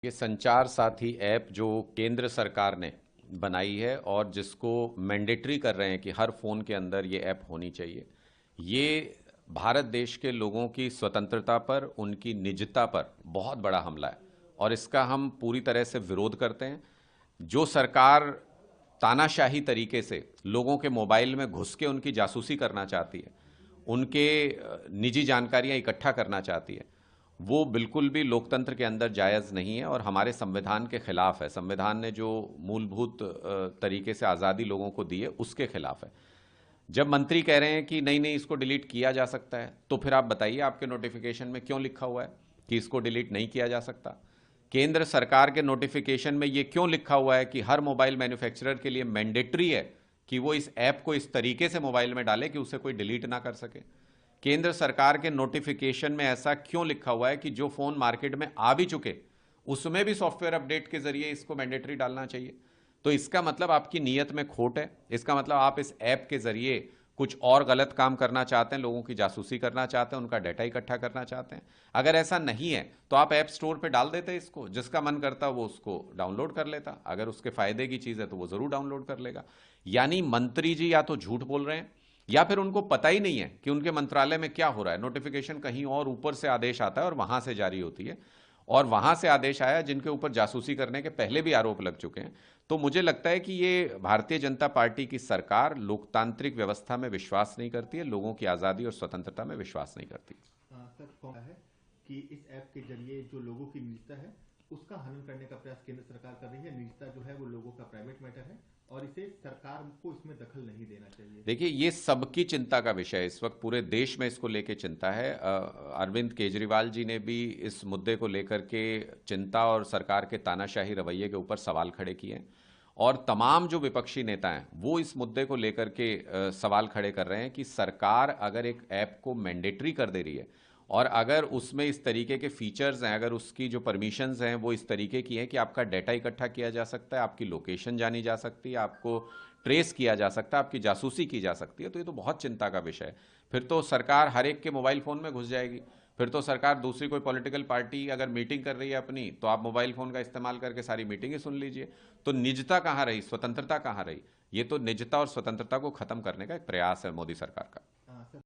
ये संचार साथी ऐप जो केंद्र सरकार ने बनाई है और जिसको मैंडेटरी कर रहे हैं कि हर फ़ोन के अंदर ये ऐप होनी चाहिए, ये भारत देश के लोगों की स्वतंत्रता पर, उनकी निजता पर बहुत बड़ा हमला है और इसका हम पूरी तरह से विरोध करते हैं। जो सरकार तानाशाही तरीके से लोगों के मोबाइल में घुस के उनकी जासूसी करना चाहती है, उनके निजी जानकारियां इकट्ठा करना चाहती है, वो बिल्कुल भी लोकतंत्र के अंदर जायज़ नहीं है और हमारे संविधान के खिलाफ है। संविधान ने जो मूलभूत तरीके से आज़ादी लोगों को दी है, उसके खिलाफ है। जब मंत्री कह रहे हैं कि नहीं नहीं इसको डिलीट किया जा सकता है, तो फिर आप बताइए आपके नोटिफिकेशन में क्यों लिखा हुआ है कि इसको डिलीट नहीं किया जा सकता? केंद्र सरकार के नोटिफिकेशन में यह क्यों लिखा हुआ है कि हर मोबाइल मैन्युफैक्चरर के लिए मैंडेटरी है कि वो इस ऐप को इस तरीके से मोबाइल में डाले कि उसे कोई डिलीट ना कर सके? केंद्र सरकार के नोटिफिकेशन में ऐसा क्यों लिखा हुआ है कि जो फोन मार्केट में आ भी चुके उसमें भी सॉफ्टवेयर अपडेट के जरिए इसको मैंडेटरी डालना चाहिए? तो इसका मतलब आपकी नीयत में खोट है। इसका मतलब आप इस ऐप के जरिए कुछ और गलत काम करना चाहते हैं, लोगों की जासूसी करना चाहते हैं, उनका डाटा इकट्ठा करना चाहते हैं। अगर ऐसा नहीं है तो आप ऐप स्टोर पे डाल देते, इसको जिसका मन करता वो उसको डाउनलोड कर लेता। अगर उसके फायदे की चीज़ है तो वो ज़रूर डाउनलोड कर लेगा। यानी मंत्री जी या तो झूठ बोल रहे हैं या फिर उनको पता ही नहीं है कि उनके मंत्रालय में क्या हो रहा है। नोटिफिकेशन कहीं और ऊपर से आदेश आता है और वहां से जारी होती है, और वहां से आदेश आया जिनके ऊपर जासूसी करने के पहले भी आरोप लग चुके हैं। तो मुझे लगता है कि ये भारतीय जनता पार्टी की सरकार लोकतांत्रिक व्यवस्था में विश्वास नहीं करती है, लोगों की आज़ादी और स्वतंत्रता में विश्वास नहीं करती। सर कौन है कि इस ऐप के जरिए जो लोगों की निजता है उसका हनन करने का प्रयास केंद्र सरकार कर रही है। निजता जो है वो लोगों का प्राइवेट मैटर है और इसे सरकार को इसमें दखल नहीं देना चाहिए। देखिए, ये सबकी चिंता का विषय है, इस वक्त पूरे देश में इसको लेके चिंता है। अरविंद केजरीवाल जी ने भी इस मुद्दे को लेकर के चिंता और सरकार के तानाशाही रवैये के ऊपर सवाल खड़े किए हैं, और तमाम जो विपक्षी नेता हैं वो इस मुद्दे को लेकर के सवाल खड़े कर रहे हैं कि सरकार अगर एक ऐप को मैंडेटरी कर दे रही है और अगर उसमें इस तरीके के फीचर्स हैं, अगर उसकी जो परमिशंस हैं वो इस तरीके की हैं कि आपका डाटा इकट्ठा किया जा सकता है, आपकी लोकेशन जानी जा सकती है, आपको ट्रेस किया जा सकता है, आपकी जासूसी की जा सकती है, तो ये तो बहुत चिंता का विषय है। फिर तो सरकार हर एक के मोबाइल फ़ोन में घुस जाएगी। फिर तो सरकार दूसरी कोई पॉलिटिकल पार्टी अगर मीटिंग कर रही है अपनी, तो आप मोबाइल फ़ोन का इस्तेमाल करके सारी मीटिंग ही सुन लीजिए। तो निजता कहाँ रही, स्वतंत्रता कहाँ रही? ये तो निजता और स्वतंत्रता को ख़त्म करने का एक प्रयास है मोदी सरकार का।